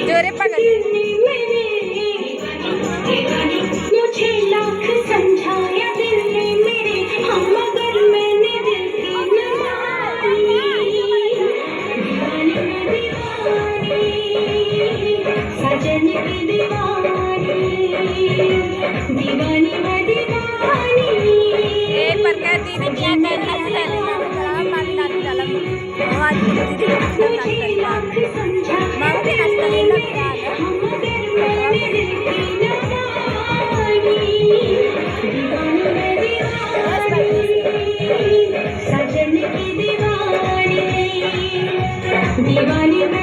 जोरे पकड़। मुझे लाख समझाया दिल ने मेरे, हम मगर मैंने दिल की न मानी। दीवानी मैं दीवानी, सजन की दीवानी, दीवानी मैं दीवानी। ए प्रकार दीदी क्या कर रही है? मारी डाल डाला आज दीदी मुझे लाख समझाया दिल ने मेरे, हम मगर मैंने दिल की न मानी। दीवानी मैं दीवानी, सजन की दीवानी, दीवानी मैं